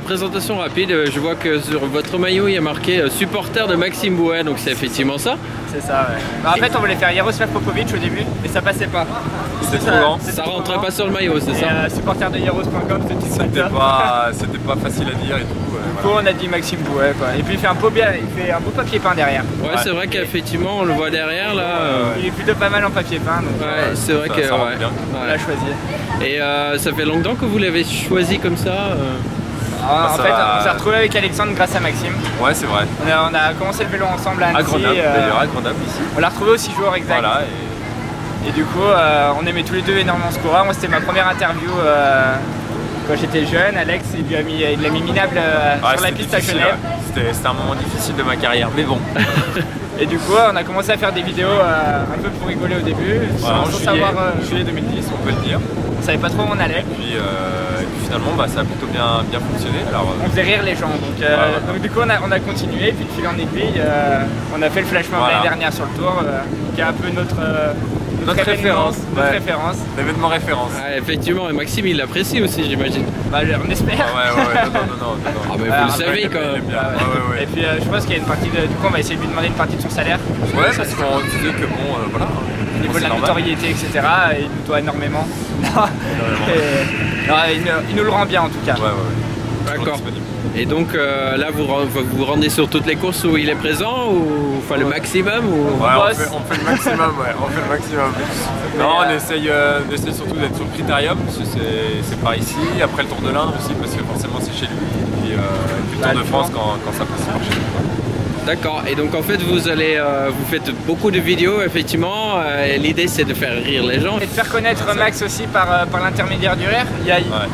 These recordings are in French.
Présentation rapide, je vois que sur votre maillot il y a marqué supporter de Maxime Bouet, donc c'est effectivement ça? C'est ça, ouais. Bah, en fait on voulait faire Jaroslav Popovic au début, mais ça passait pas. C'était trop grand. Ça rentrait pas sur le maillot, c'est ça? Supporter de Jaros.com, c'était pas facile à dire et tout. Du coup on a dit Maxime Bouet quoi. Et puis il fait un beau papier peint derrière. Ouais, c'est vrai qu'effectivement on le voit derrière là. Il est plutôt pas mal en papier peint. Donc, ouais, c'est vrai que on l'a choisi. Et ça fait longtemps que vous l'avez choisi comme ça En fait, on s'est retrouvé avec Alexandre grâce à Maxime. Ouais, c'est vrai. On a commencé le vélo ensemble à Annecy. À Grenoble, d'ailleurs, à Grenoble ici. On l'a retrouvé au 6 jours exact. Voilà, et du coup, on aimait tous les deux énormément ce coureur. Moi, c'était ma première interview quand j'étais jeune. Alex, il l'a mis minable sur la piste à Genève. C'était un moment difficile de ma carrière, mais bon. Et du coup, on a commencé à faire des vidéos un peu pour rigoler au début. Voilà, sans savoir. Juillet 2010, on peut le dire. On savait pas trop où on allait. Et puis finalement, ça a plutôt bien fonctionné. Alors, on faisait rire les gens. Donc du coup, on a continué. Puis de fil en aiguille, on a fait le flash mob l'année dernière sur le tour, qui est un peu notre référence. L'événement référence. Ouais, effectivement, et Maxime il l'apprécie aussi, j'imagine. Bah, on espère. Non. Ah, mais vous le savez quand même. Et puis je pense qu'il y a une partie de. Du coup, on va essayer de lui demander une partie de son salaire. Ouais, parce qu'on disait que bon, voilà. Au niveau de la notoriété, etc., il nous doit énormément. Il nous le rend bien en tout cas. Ouais. D'accord. Et donc là, vous vous rendez sur toutes les courses où il est présent ou enfin le maximum ou... Ouais, on fait le maximum, on fait le maximum. Non, on essaye surtout d'être sur le Critérium, parce que c'est par ici. Après le Tour de l'Inde aussi, parce que forcément c'est chez lui. Et puis le Tour de France quand ça passe par chez lui. D'accord, et donc en fait vous faites beaucoup de vidéos effectivement, et l'idée c'est de faire rire les gens. Et de faire connaître Max aussi par l'intermédiaire du rire. Il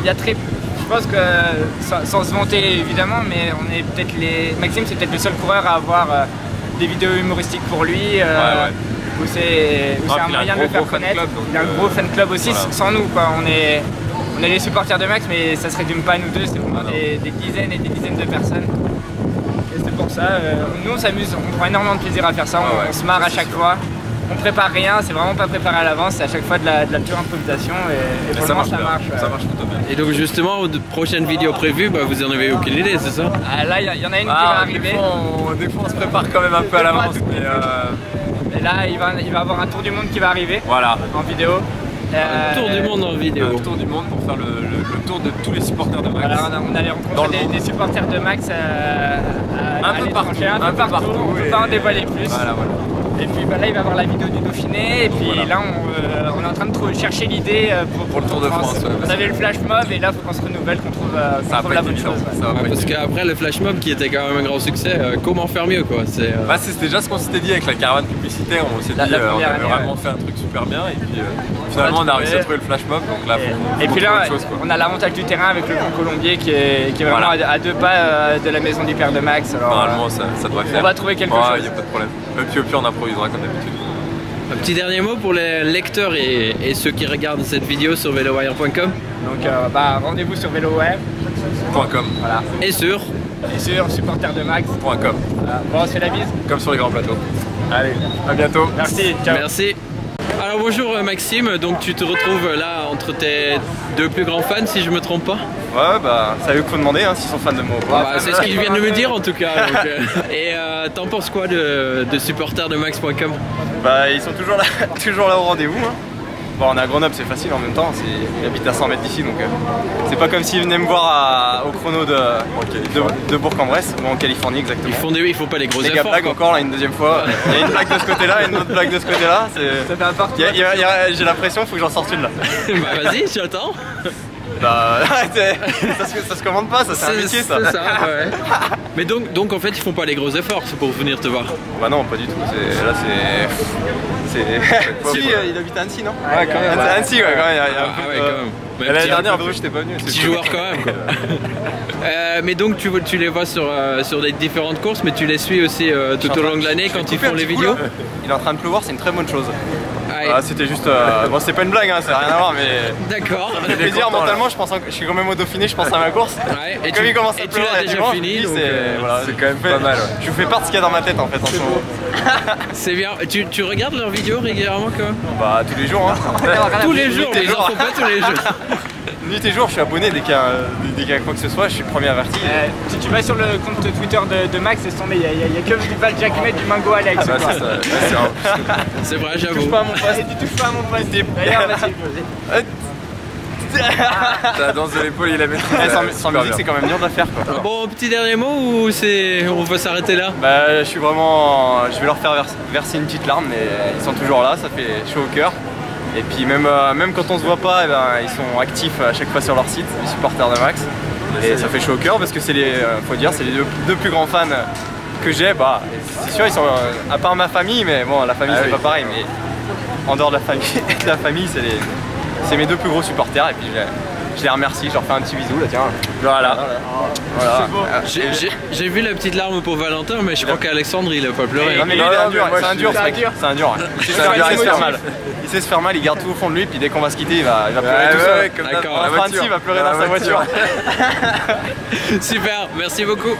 y a très... Je pense que, sans se vanter évidemment, mais on est peut-être Maxime c'est peut-être le seul coureur à avoir des vidéos humoristiques pour lui, où c'est un moyen de le faire connaître. Il a un gros fan club aussi, sans nous quoi. On est les supporters de Max, mais ça se résume pas à nous deux, c'est vraiment des dizaines et des dizaines de personnes. C'est pour ça, nous on s'amuse, on prend énormément de plaisir à faire ça, on se marre à chaque fois. On prépare rien, c'est vraiment pas préparé à l'avance, c'est à chaque fois de la pure improvisation et pour le moment ça marche. Ça marche plutôt bien. Et donc justement, aux prochaines vidéos prévues, vous en avez aucune idée, c'est ça? Là il y en a une qui va arriver. Des fois on se prépare quand même un peu à l'avance. Et là il va avoir un tour du monde qui va arriver en vidéo. Un tour du monde en vidéo. Un tour du monde pour faire le tour de tous les supporters de Max. Voilà, on allait rencontrer des supporters de Max un peu partout, on ne peut pas en dévoiler plus. Voilà. Et puis là il va avoir la vidéo du Dauphiné et puis là on est en train de chercher l'idée pour le Tour de France. On avait le flash mob et là il faut qu'on se renouvelle, qu'on trouve la bonne chose. Parce qu'après le flash mob qui était quand même un grand succès, comment faire mieux quoi? C'était déjà ce qu'on s'était dit avec la caravane publicitaire, on s'est dit on avait vraiment fait un truc super bien et puis finalement on a réussi à trouver le flash mob donc là et puis là on a l'avantage du terrain avec le Grand Colombier qui est vraiment à 2 pas de la maison du père de Max. Normalement ça devrait faire. On va trouver quelque chose. Il n'y a pas de problème. Et puis au pire on improvisera comme d'habitude. Un petit dernier mot pour les lecteurs et ceux qui regardent cette vidéo sur velowire.com. Donc rendez-vous sur velowire.com. Voilà. Et sur supporterdemax.com. Voilà. Bon, on se fait la bise. Comme sur les grands plateaux. Allez, à bientôt. Merci. Ciao. Merci. Alors bonjour Maxime, donc tu te retrouves là entre tes 2 plus grands fans si je me trompe pas? Ouais c'est à eux qu'il faut demander s'ils sont fans de moi. C'est ce qu'ils viennent de me dire en tout cas. Donc, et t'en penses quoi de supporterdemax.com? Ils sont toujours là au rendez-vous. Bon, on est à Grenoble, c'est facile en même temps, ils habitent à 100 mètres d'ici donc c'est pas comme s'ils venaient me voir au chrono de Bourg-en-Bresse ou en Californie exactement. Ils font pas les gros efforts. Les gars blaguent encore là une deuxième fois. Il y a une blague de ce côté-là et une autre blague de ce côté-là. Ça fait un partout. J'ai l'impression, il faut que j'en sorte une là. Vas-y, j'attends. Ça se commande pas, ça c'est un métier ça. C'est ça, ouais. Mais donc en fait ils font pas les gros efforts pour venir te voir. Bah non, pas du tout. Là c'est... Si, il habite à Annecy non? Ouais quand même. À Annecy ouais quand même. L'année dernière j'étais pas venu. Petit joueur quand même quoi. Mais donc tu les vois sur des différentes courses, mais tu les suis aussi tout au long de l'année quand ils font les vidéos? Il est en train de pleuvoir, c'est une très bonne chose. C'était juste... bon c'est pas une blague, ça n'a rien à voir mais... D'accord. Ça fait plaisir mentalement, je suis quand même au Dauphiné, je pense à ma course. Et comme il commence à pleurer, tu l'as déjà fini, c'est quand même pas mal. Je vous fais part de ce qu'il y a dans ma tête en fait en ce moment. C'est bien. Tu regardes leurs vidéos régulièrement quoi? Tous les jours Tous les jours, mais ils en font pas tous les jours. nuit et jour, je suis abonné dès qu'il y a quoi que ce soit, je suis le premier averti. Si tu vas sur le compte Twitter de Max, c'est tombé, il y a que du Valjackmet, du Mango Alex. Ah bah, C'est vrai, j'avoue. touche pas à mon poste. Tu touches pas à mon poste. D'ailleurs, vas-y. La danse de l'épaule, il a maîtrisé. Sans musique, c'est quand même dur de la faire quoi. Bon, petit dernier mot ou on va s'arrêter là? Bah, je vais leur faire verser une petite larme, mais ils sont toujours là, ça fait chaud au cœur. Et puis même quand on se voit pas, ils sont actifs à chaque fois sur leur site, les supporters de Max. Et ça fait chaud au cœur parce que c'est les deux plus grands fans que j'ai. Bah, c'est sûr, ils sont à part ma famille, mais bon, la famille c'est pas pareil. Mais en dehors de la famille, c'est mes deux plus gros supporters. Et puis je les remercie, je leur fais un petit bisou là, tiens. Voilà. J'ai vu la petite larme pour Valentin, mais je crois qu'Alexandre il a pas pleuré. Non mais lui, c'est un dur, c'est un dur. Il sait se faire mal. Il sait se faire mal, il garde tout au fond de lui, puis dès qu'on va se quitter, il va pleurer tout seul. D'accord. Il va pleurer dans sa voiture. Super, merci beaucoup.